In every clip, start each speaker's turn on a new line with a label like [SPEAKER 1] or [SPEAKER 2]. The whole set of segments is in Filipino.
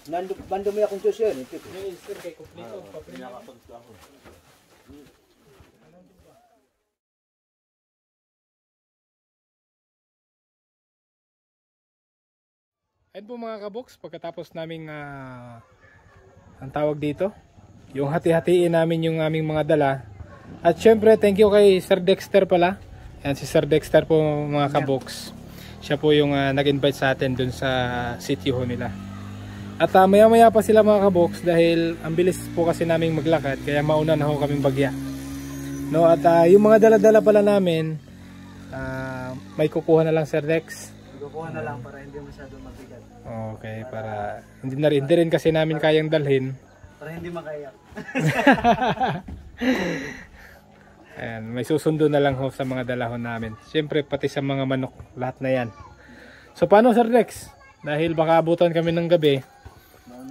[SPEAKER 1] Bando mo akong sus yun.
[SPEAKER 2] kay kumpleto. Ayun po mga kaboks, pagkatapos naming ang tawag dito, yung hati-hatiin namin yung aming mga dala. At syempre, thank you kay Sir Dexter pala. Yan si Sir Dexter po mga kaboks. Siya po yung nag-invite sa atin dun sa city ho nila. At maya-maya pa sila mga kaboks dahil ang bilis po kasi naming maglakad kaya mauna na ho kaming bagya. No, at yung mga dala-dala pala namin, may kukuha na lang Sir Dex.
[SPEAKER 1] Kukuha na lang para hindi masyado mabigat.
[SPEAKER 2] Okay, para hindi rin kasi namin kayang dalhin.
[SPEAKER 1] Para hindi makayak.
[SPEAKER 2] Ayan, may susundo na lang ho sa mga dalahon namin. Siyempre pati sa mga manok, lahat na yan. So paano Sir Dex? Dahil baka abutan kami ng gabi,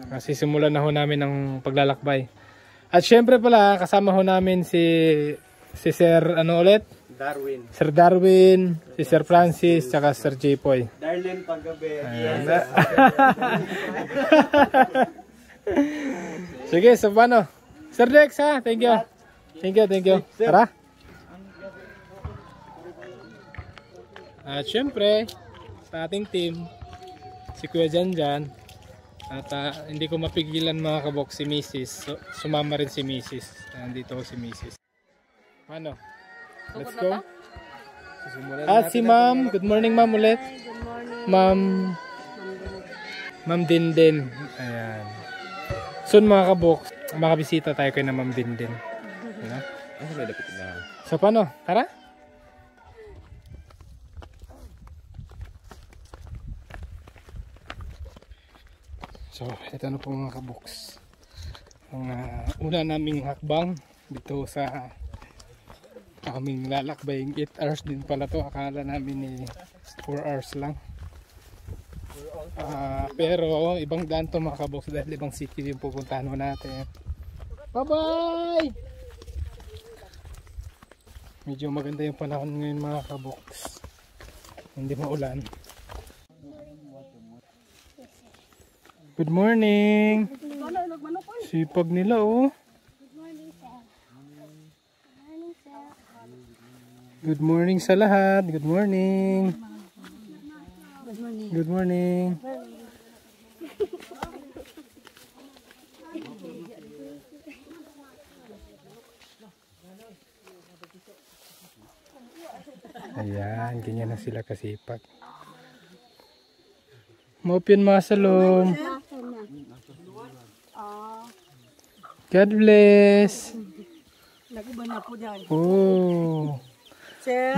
[SPEAKER 2] kasi simulan na ho namin ang paglalakbay. At siyempre pala kasama ho namin si Sir ano ulit?
[SPEAKER 1] Darwin.
[SPEAKER 2] Sir Darwin, si Sir Francis, tsaka Sir J-Poy.
[SPEAKER 1] Darlene paggabi.
[SPEAKER 2] Sige, so paano? Sir Dex ha, thank you. Thank you. Tara. At syempre, sa ating team, si Kuya Janjan. At hindi ko mapigilan mga kabok si Mrs. So, sumama rin si Mrs. Nandito si Mrs. Paano? Let's go. At si Ma'am. Good morning Ma'am ulit.
[SPEAKER 3] Good morning.
[SPEAKER 2] Ma'am Dindin. Ayan. Soon mga kabok, makabisita tayo kay na Ma'am Dindin. Ayan. So paano? Tara? So ito na po mga kaboks. Ang una naming hakbang dito sa aming lalakbaying 8 hours din pala to. Akala namin 4 hours lang. Pero ibang daan to mga kaboks dahil ibang city yung pupuntahan natin. Bye bye! Medyo maganda yung panahon ngayon mga kaboks. Hindi maulan. Good morning. Sipag nila oh. Good morning sa lahat. Good morning. Good morning. Ayan, ganyan na sila kasipag. Mopin masalom. God bless. Oh,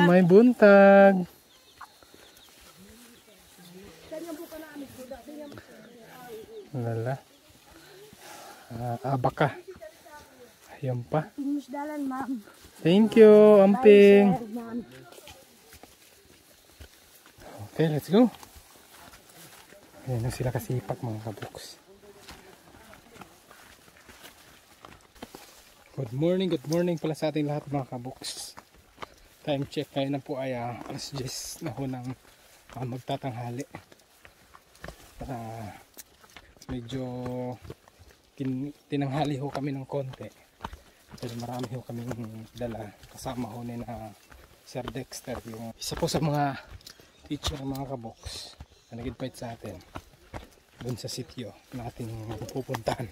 [SPEAKER 2] may buntag. Lala. Abaka. Ayan pa. Thank you, Amping. Okay, let's go. Ayan na sila kasipag mga kaboks. Good morning pala sa ating lahat mga kaboks. Time check ngayon na po ay alas 10 na ho ng magtatanghali. Medyo tinanghali ho kami ng konti. Pero marami ho kaming dala. Kasama ho ni na Sir Dexter, yung isa po sa mga teacher mga kaboks na nag-invite sa atin dun sa sitio na ating pupuntahan.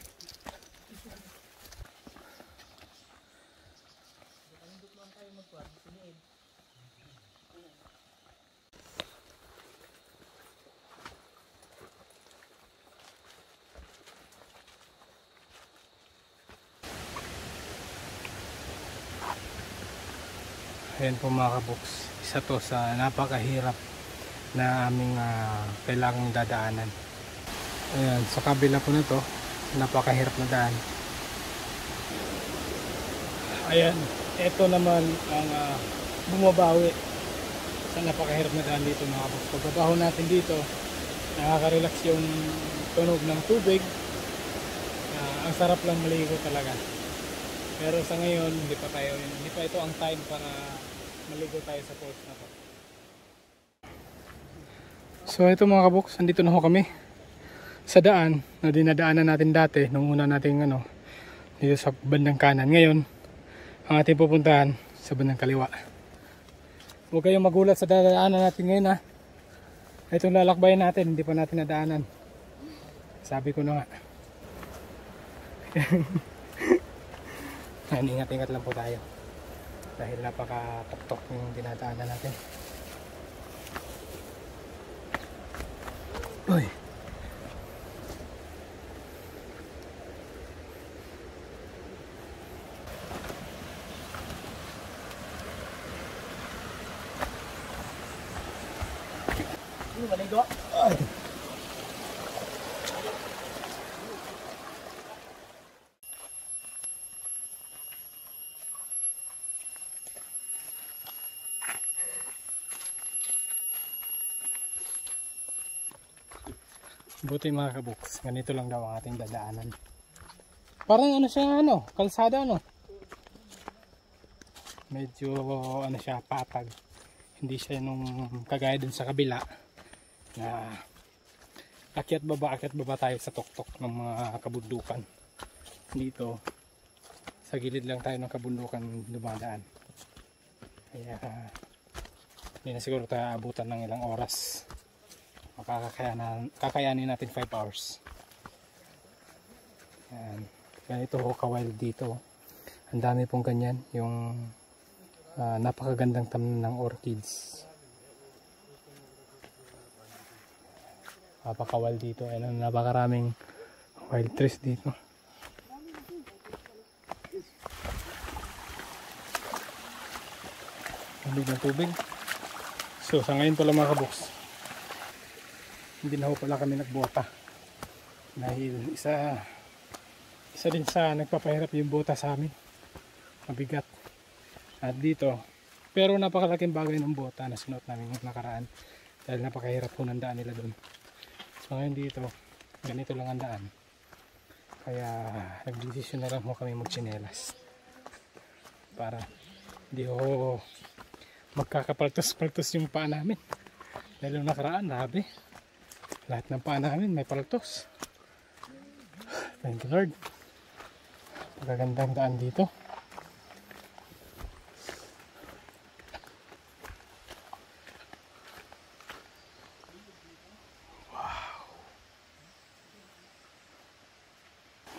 [SPEAKER 2] Ayan po mga kaboks, isa to sa napakahirap na aming kailangang dadaanan. Ayan, sa kabila po na to, napakahirap na daan. Ayan, ito naman ang bumabawi sa napakahirap na daan dito mga kaboks. Pagbabaho natin dito, nakaka-relax yung tunog ng tubig. Ang sarap lang maligo talaga. Pero sa ngayon, hindi pa ito ang time para maligo tayo sa falls na to. So ito mga kaboks, andito na ho kami sa daan na dinadaanan natin dati nung una nating dito sa bandang kanan. Ngayon ang ating pupuntahan sa bandang kaliwa. Huwag kayong magulat sa dadaanan natin ngayon, ha. Itong lalakbayan natin, hindi pa natin nadaanan. Sabi ko na nga. Ingat-ingat lang po tayo dahil napaka-tuktok yung dinadaanan natin. Uy.
[SPEAKER 1] Maligo.
[SPEAKER 2] Buti mga kabuks, ganito lang daw ang ating dadaanan. Parang siya kalsada medyo siya patag. Hindi siya nung kagaya dun sa kabila na akyat baba tayo sa tuktok ng mga kabundukan. Dito sa gilid lang tayo ng kabundukan dumadaan. Kaya hindi na siguro tayo abutan ng ilang oras. Kakayanin natin 5 hours. Yan. Ganito ho ka-wild dito. Ang dami pong ganyan. Yung napakagandang tamnan ng orchids. Napaka-wild dito. Napakaraming wild trees dito. Tubig ng tubig. So sa ngayon pala mga kabuks, hindi na ho pala kami nagbota dahil isa din sa nagpapahirap yung bota sa amin, mabigat. At dito, pero napakalaking bagay ng bota na sinuot namin yung nakaraan dahil napakahirap po ng daan nila doon. So ngayon dito, ganito lang ang daan, kaya nagdesisyon na lang ho kami magtsinelas para hindi ho magkakapaltos-paltos yung paa namin dahil yung nakaraan, grabe. Lahat ng paa namin may paltos. Thank you Lord. Magagandang daan dito.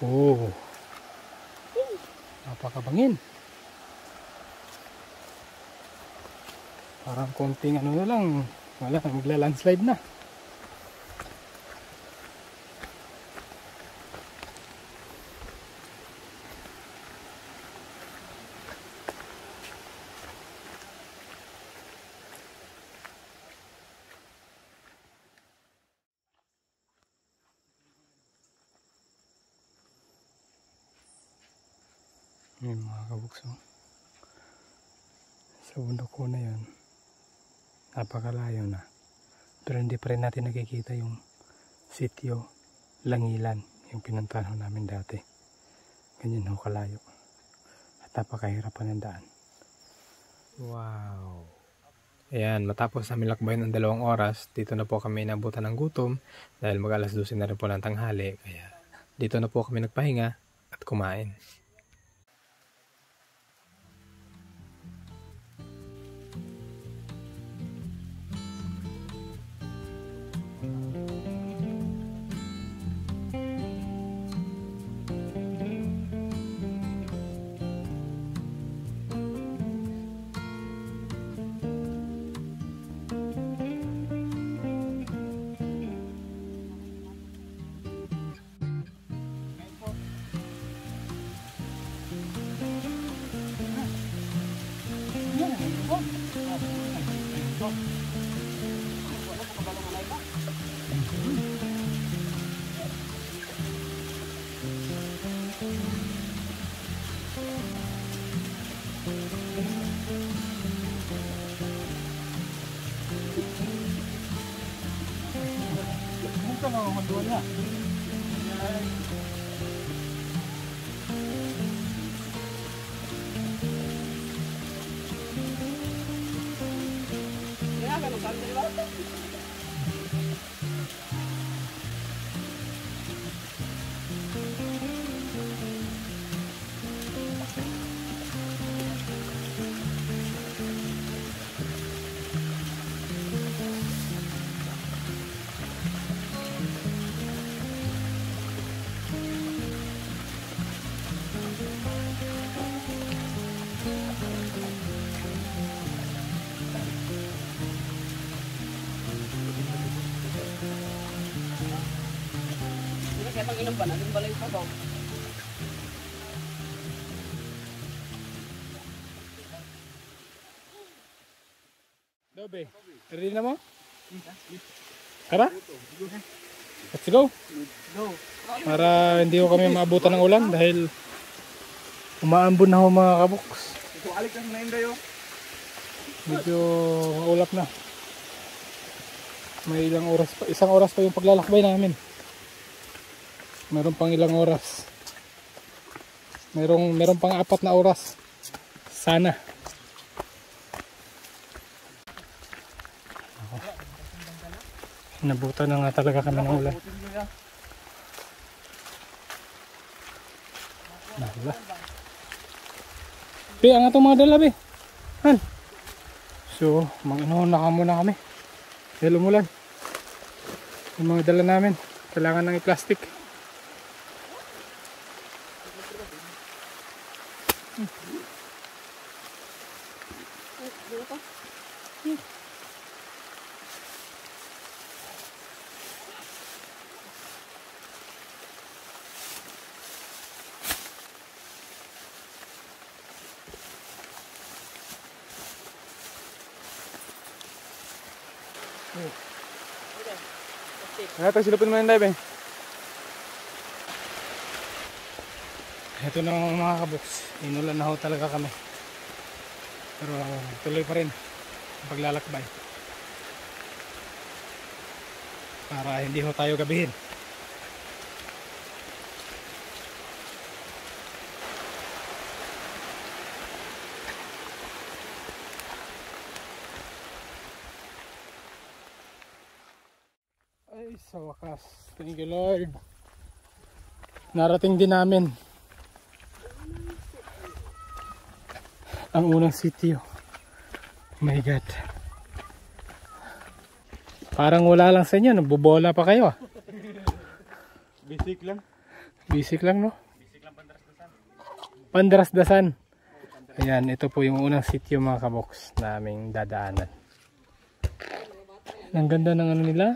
[SPEAKER 2] Wow. Oh. Napakabangin. Parang konting na lang. Wala, magla-landslide na. Yung mga kabukso sa bundok ko na yun, napakalayo na, pero hindi pa rin natin nakikita yung sitio Langilan, yung pinuntahan namin dati. Ganyan ho kalayo at napakahirapan ng daan. Wow. Ayan, matapos namin lakbayin ng 2 oras, dito na po kami nabutan ng gutom dahil mag alas 12 na rin po ng tanghali, kaya dito na po kami nagpahinga at kumain.
[SPEAKER 1] Kaya pang inom pa na, doon balay pa daw.
[SPEAKER 2] Dobe, ready na mo? Tara? Let's go!
[SPEAKER 1] Go!
[SPEAKER 2] Para hindi ko kami maabutan ng ulan dahil umaambon na ho mga kaboks.
[SPEAKER 1] Ito alik lang na yun kayo.
[SPEAKER 2] Medyo maulap na. May ilang oras pa, isang oras pa yung paglalakbay namin. Meron pang ilang oras. Meron pang 4 na oras. Sana. Nabutan na nga talaga kami ng ulan. Nala. Pi, ang atong mga dala, Pi. Han. So, mag-inuhon na muna kami. Dahil umulan. Yung mga dala namin, kailangan ng i-plastic.
[SPEAKER 3] Ito, silupin mo yung dive eh.
[SPEAKER 2] Ito na mga kaboks. Inulan na ho talaga kami. Pero tuloy pa rin ang paglalakbay. Para hindi ho tayo gabihin. Ay, sa wakas. Thank you, Lord. Narating din namin ang unang sitio. Oh my God. Parang wala lang sa inyo. Nagbobola pa kayo ah.
[SPEAKER 3] Basic lang.
[SPEAKER 2] Basic lang, no? Basic lang, Pandarasdasan. Pandarasdasan. Ayan, ito po yung unang sitio mga kaboks na aming dadaanan. Ang ganda ng ano nila.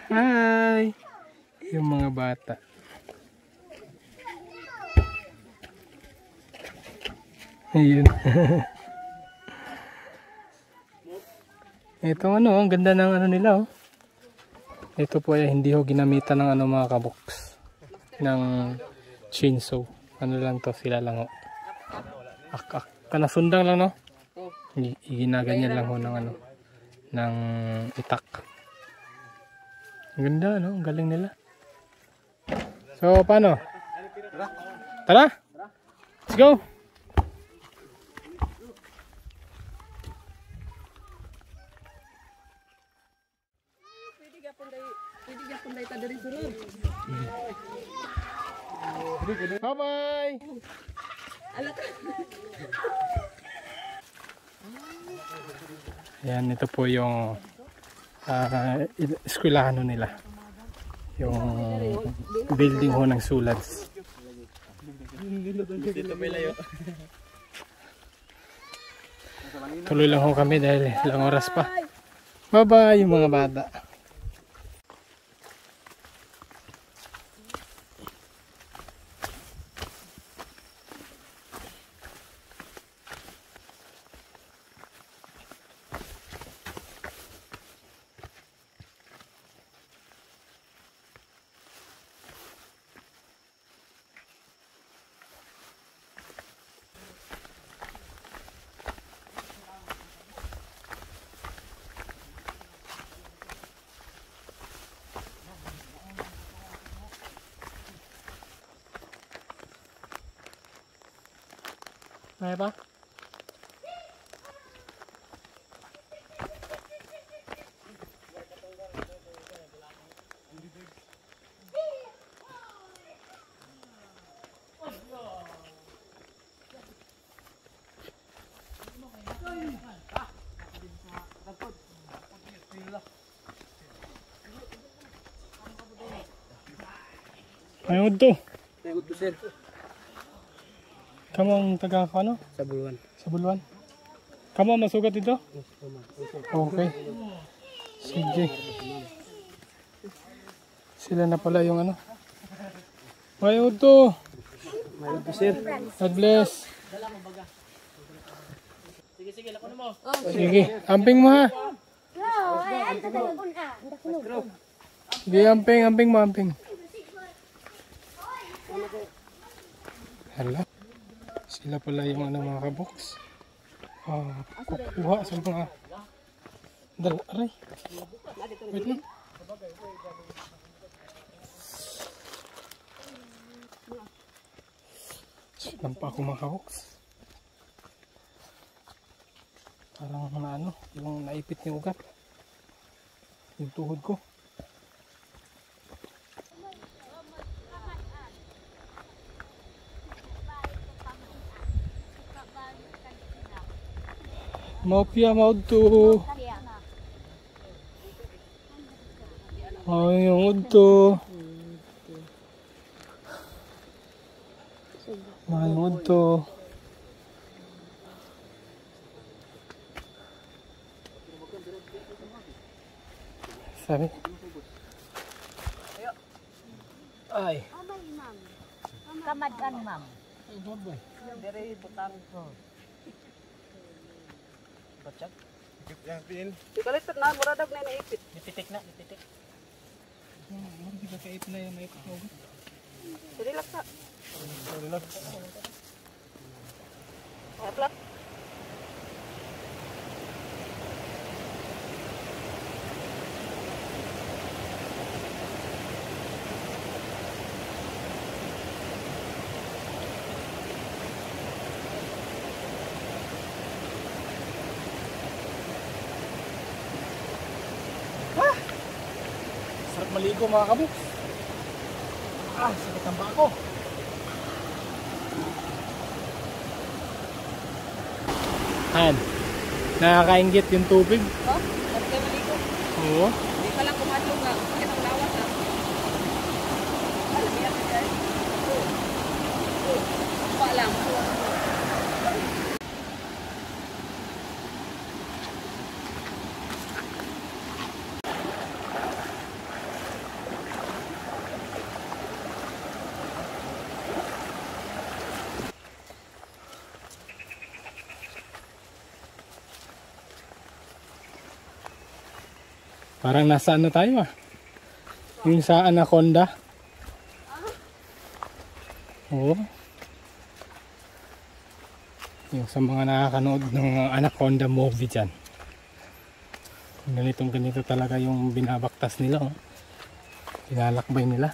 [SPEAKER 2] Hi! Yung mga bata. Ayun. Ito ano, ang ganda ng ano nila oh. Ito po ay hindi ho ginamitan ng ano mga kaboks. Ng chainsaw. Ano lang to, sila lang oh. Kanasundang lang no? Ginaganyan lang ho ng ano. Ng itak. Ang ganda, no? Ang galing nila. So, paano? Tara! Let's go!
[SPEAKER 1] Pwede gapon day ta diri sulod.
[SPEAKER 2] Bye-bye!
[SPEAKER 1] Alak.
[SPEAKER 2] Ayan, ito po yung eskwelahan nila. Yung building ho ng Sulads. Tuloy lang ho kami dahil ilang oras pa. Bye-bye yung mga bata. Kaya ba? Ayun to.
[SPEAKER 1] Ayun to sir.
[SPEAKER 2] Kamu ang taga ano?
[SPEAKER 1] Sa Buluan.
[SPEAKER 2] Sa Buluan. Kamu ang masugat dito? Okay. Sige. Sila na pala yung ano. May uto. God bless. Sige, amping mo ha. Sige, amping mo, amping. Hala. Sila pala yung ano mga kaboks. Kukuha sa mga dala. Aray. Wait lang. Silang pa ako mga kaboks. Parang na ano, yung naipit yung ugat. Yung tuhod ko. Maupya maudto. Ay, yung udto. Ay, yung udto. Sabi. Ay.
[SPEAKER 4] Kamadan, ma'am.
[SPEAKER 2] Ay, babay.
[SPEAKER 1] Dere butang ko.
[SPEAKER 2] Bacak.
[SPEAKER 3] Yang pin.
[SPEAKER 1] Ikalit na muradag na naipit.
[SPEAKER 2] Dipitik na, dipitik. Hindi ba kaip na yung naipit mo?
[SPEAKER 1] Relax ka.
[SPEAKER 2] Relax.
[SPEAKER 1] Relax.
[SPEAKER 2] Sarap maligo mga kabuks. Sakit ang bako. Han, nakakaingit yung tubig.
[SPEAKER 1] Oh, bakit kayo maligo?
[SPEAKER 2] Oo.
[SPEAKER 1] Hindi pa lang kumadlong nga. Bakit ang lawas ha? Alam yan guys. Pa lang.
[SPEAKER 2] Parang nasa ano tayo yung sa Anaconda. Oo. Yung sa mga nakakanood ng Anaconda movie dyan. Ganito talaga yung binabaktas nila. Pinalakbay nila.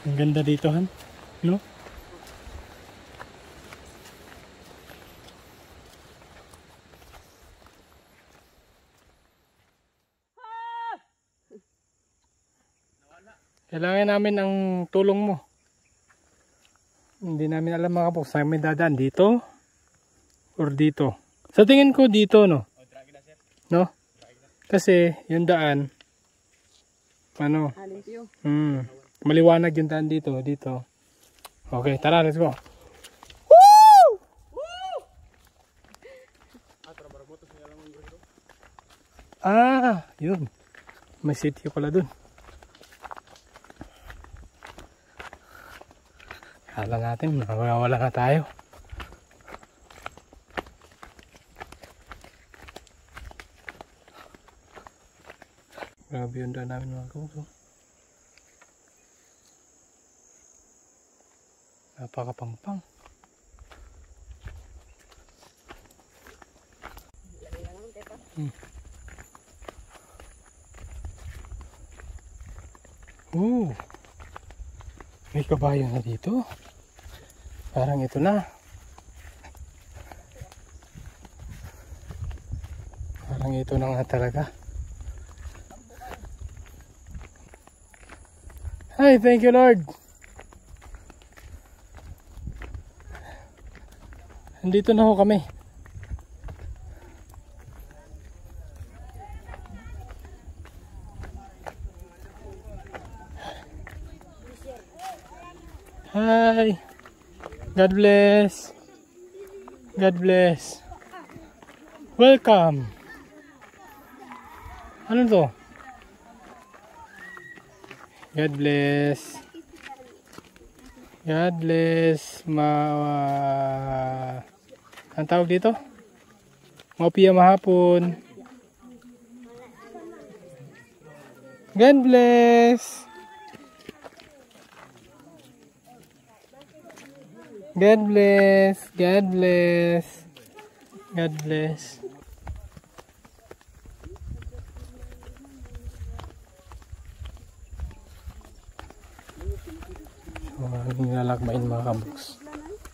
[SPEAKER 2] Ang ganda dito, Han. No? Kailangan namin ang tulong mo. Hindi namin alam mga kapoks. Saan may dadaan? Dito? Or dito? Sa tingin ko dito, no? No? Kasi yung daan, ano?
[SPEAKER 1] Limpyo.
[SPEAKER 2] Maliwanag yung daan dito. Dito. Okay, tara, let's go. Yun. May sitio pala dun. Kala natin, nawawala na tayo. Grabe yung daan namin mga kapuso. Napakapangpang. May kabayo na dito. Parang ito na. Parang ito na nga talaga. Hi, thank you Lord. Andito na ho kami. Hi. God bless. God bless. Welcome. Ano to? God bless. God bless. Ang tawag dito? Maupia mahapon. God bless. God bless. God bless. God bless. Nilalakbayin mga kabuks.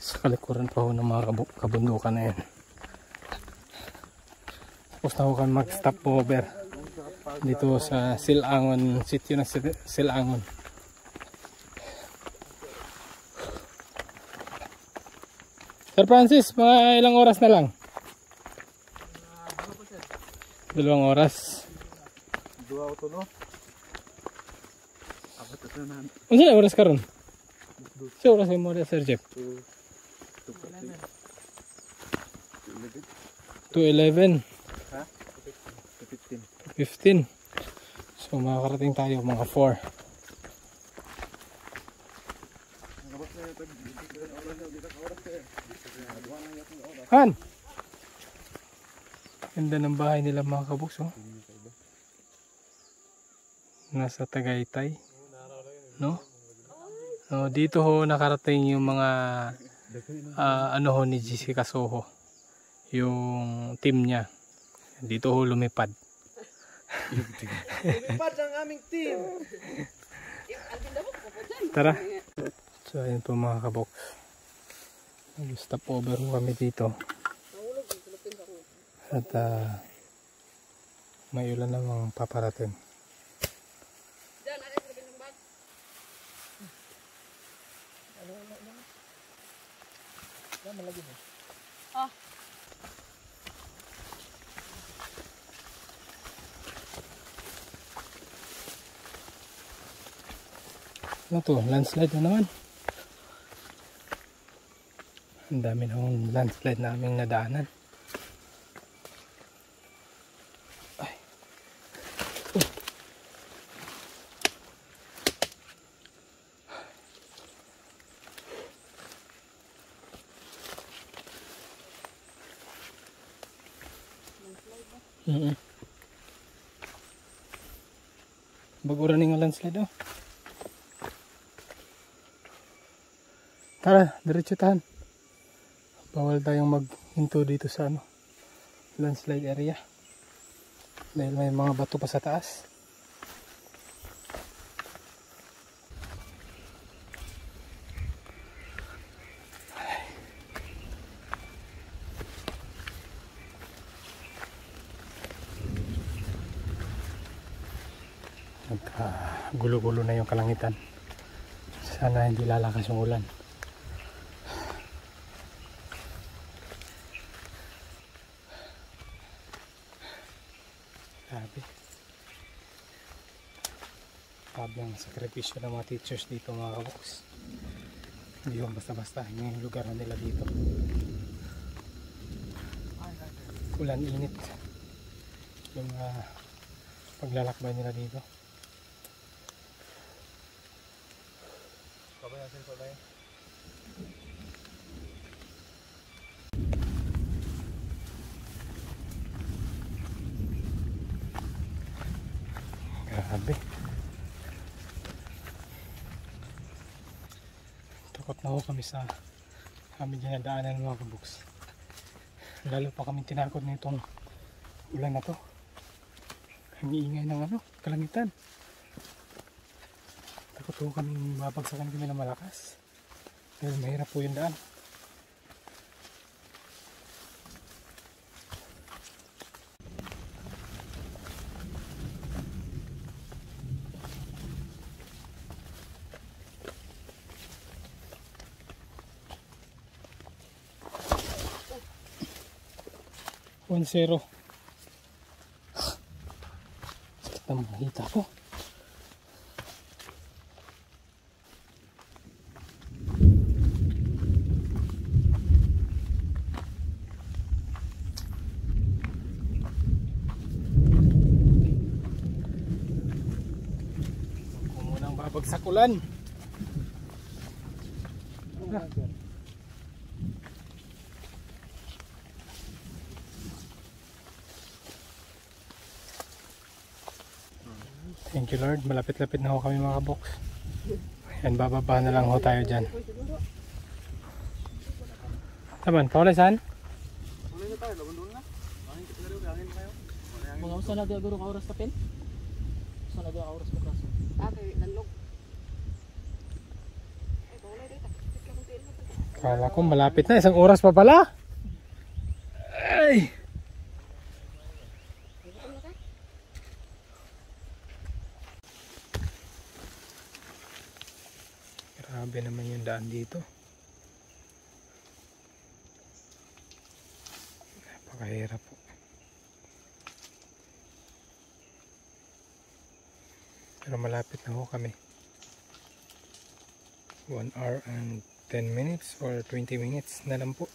[SPEAKER 2] Sa kalikuran pa ho ng mga kabundukan na yan. Tapos na ho kami mag-stop over dito sa Silangon, sitio ng Silangon. Sir Francis, mga ilang oras na lang? 2 oras.
[SPEAKER 3] 2 auto no? Ako to na.
[SPEAKER 2] Unsa na oras karon? Sa oras mo na Sir Jeff? 2:11.
[SPEAKER 3] Ha?
[SPEAKER 2] 15. So makakarating tayo mga 4. Han! Ganda ng bahay nila mga kabuks, oh. Nasa Tagaytay, no? So, dito ho nakarating yung mga ano ho ni Jessica Soho, yung team niya. Dito ho lumipad.
[SPEAKER 3] Lumipad ang aming team.
[SPEAKER 2] Tara. So ayun po mga kabuks. Stop over ho kami dito. At may ulan namang paparating. Ano to? Landslide na naman. Ang dami ng landslide naming nadaanan. Ay. Bagura ning landslide, oh. Tara, diretso tahan. Bawal tayong maghinto dito sa ano, landslide area. Dahil may mga bato pa sa taas. Gulo-gulo na yung kalangitan. Sana hindi lalakas yung ulan. Grabe ang sakripisyo ng mga teachers dito mga kabuks. Hindi yung basta-basta yung lugar na nila dito. Ulan, init yung paglalakbay nila dito. Grabe. Takot na ho kami sa aming dinadaanan mga kabuks. Lalo pa kami tinakot nitong ulan na to. Ang iingay ng ano, kalangitan. Takot ho kami mabagsakan kami ng malakas. Dahil mahirap po yung daan. Zero. Sakit na makita ko. Babagsak ulan. Thank you Lord, malapit-lapit na ho kami mga kabox. Ayan, bababa na lang ho tayo dyan. Taman, paulay saan?
[SPEAKER 3] Ulay na tayo, laban doon na. Angin kita rin, angin kayo.
[SPEAKER 4] Mga usa na gaguro ka oras tapin? Usa na ka oras mo kaso.
[SPEAKER 1] Kay nalog. Ay, boleh dito.
[SPEAKER 2] Kala ko malapit na, isang oras pa pala. Ay! Grabe naman yung daan dito. Napakahirap po. Pero malapit na ho kami. 1 hour and 10 minutes or 20 minutes na lang po.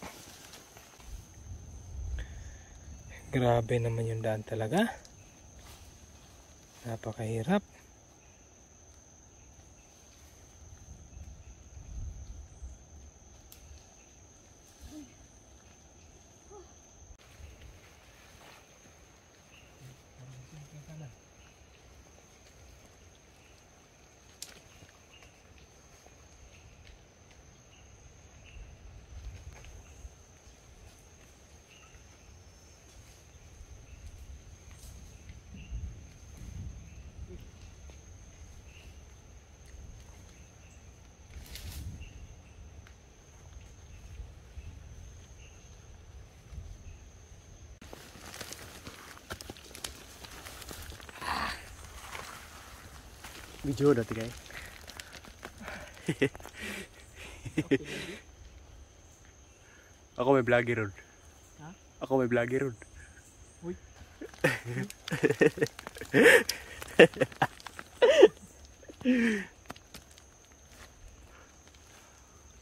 [SPEAKER 2] Grabe naman yung daan talaga. Napakahirap.
[SPEAKER 3] Video dati kay. Ako may vlogger ron.
[SPEAKER 4] Ha?
[SPEAKER 3] Ako may vlogger ron.
[SPEAKER 4] Uy.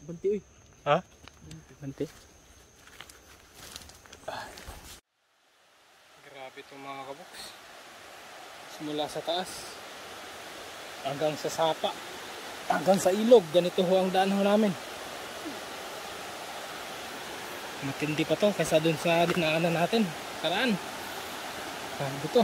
[SPEAKER 4] Banti uy.
[SPEAKER 3] Ha?
[SPEAKER 4] Banti.
[SPEAKER 2] Grabe itong mga kaboks. Simula sa taas hanggang sa sapa, hanggang sa ilog. Ganito ho ang daan ho namin. Matindi pa to kaysa dun sa dinaanan natin karaan. Grabe to.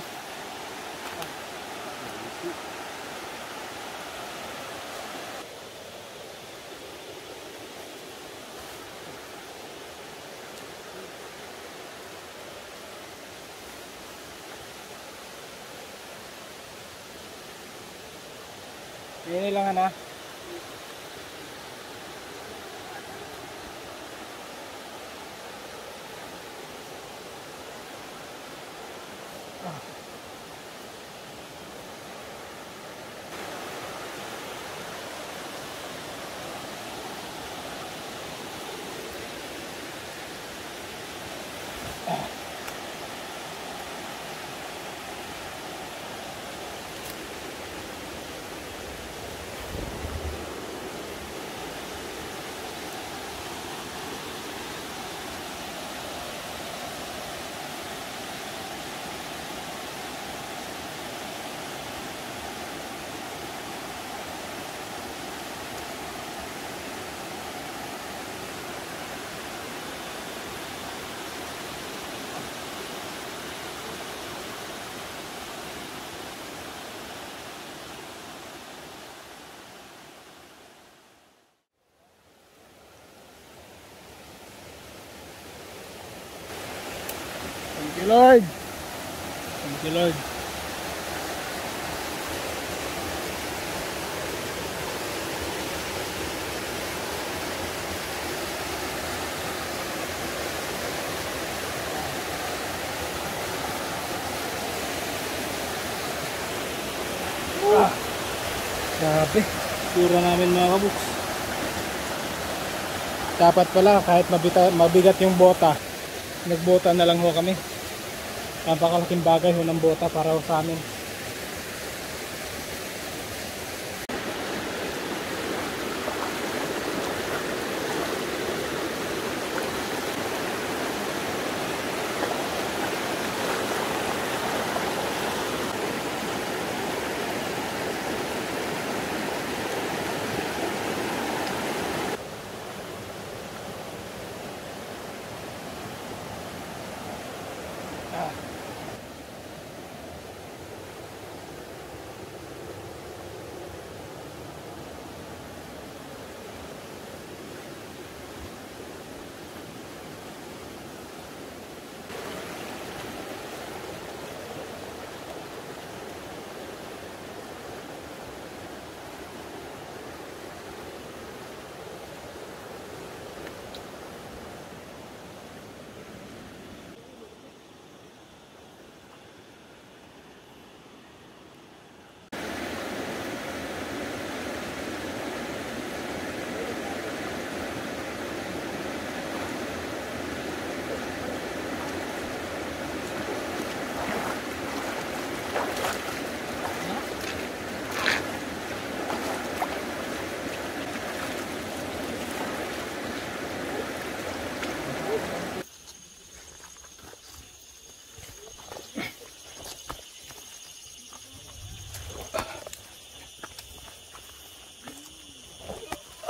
[SPEAKER 2] Ini lang na. Thank you Lord. Thank you Lord. Grabe, pura namin mga kabuks. Dapat pala kahit mabigat yung bota, nagbota na lang ho kami. Napakalaking bagay ho ng bota para ho sa amin.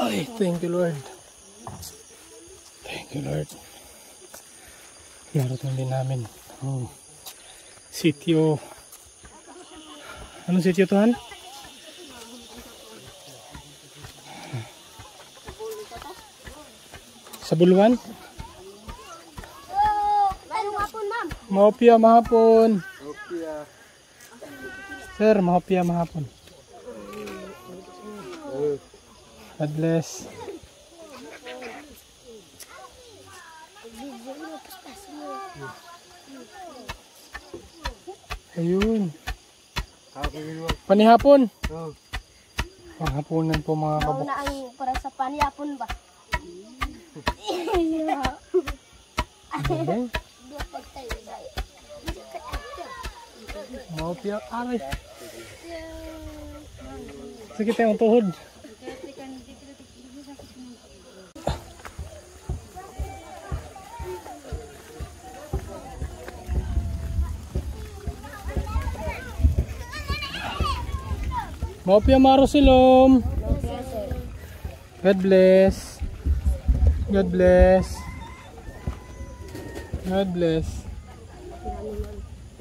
[SPEAKER 2] Ay, thank you Lord. Thank you Lord. Narating din namin. Sitio. Anong sitio to, Han? Sa Buluan? Mahopya mahapon. Sir, mahopya mahapon. God bless. Ayun. Panihapon. Panghapunan po mga kabok.
[SPEAKER 5] Na ang para sa panihapon ba?
[SPEAKER 2] Okay. Mahopya. Aray. Sige tayong tuhod. Mahopya Marosilom. God bless. God bless. God bless.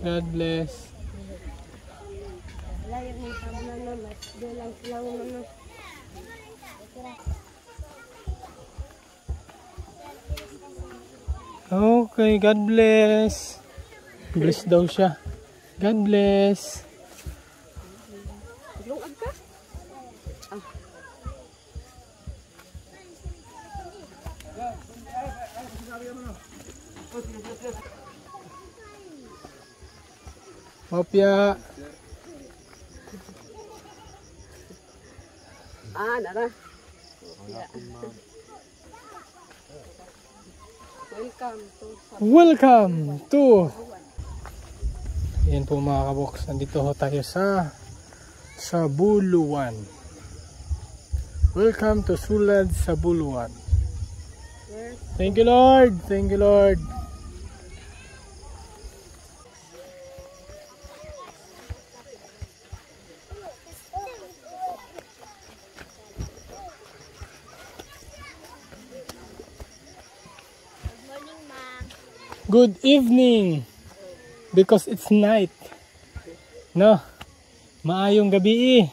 [SPEAKER 2] God bless. Okay, God bless. Bless daw siya. God bless. Mahopya.
[SPEAKER 1] Nara.
[SPEAKER 2] Welcome to. Yan po mga kaboks. Nandito ho tayo sa Buluan. Welcome to Sulad sa Buluan. Thank you Lord. Thank you Lord. Good evening, because it's night. No, maayong gabi.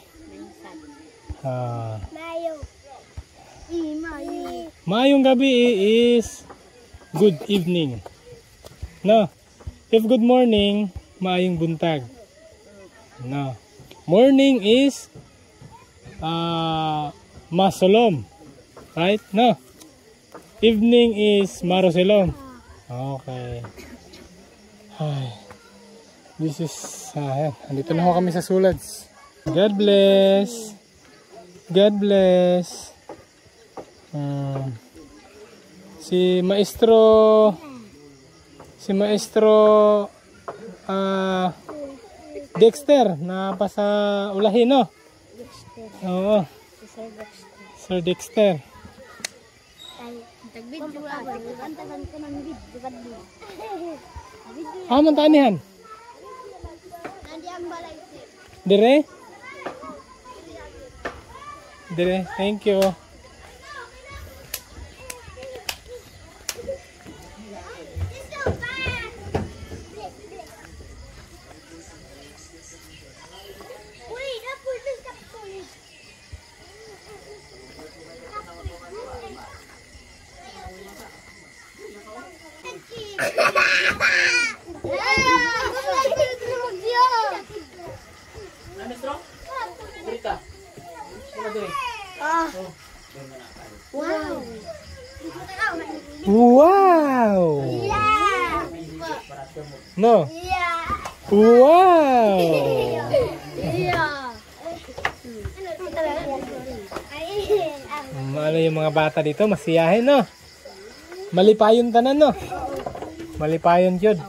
[SPEAKER 2] Maayong gabi is good evening. No, if good morning, maayong buntag. No, morning is masolom, right? No, evening is maroselom. Okay. Ay. This is andito na ho kami sa Sulads. God bless. God bless. Si Maestro Dexter na pa sa ulahin, no? Oo. Sir Dexter. Mantanihan. Dire? Dire, thank you. Wow! No? Wow! Ano yung mga bata dito? Masiyahin, no? Malipayon tanan, no? Malipayon yun.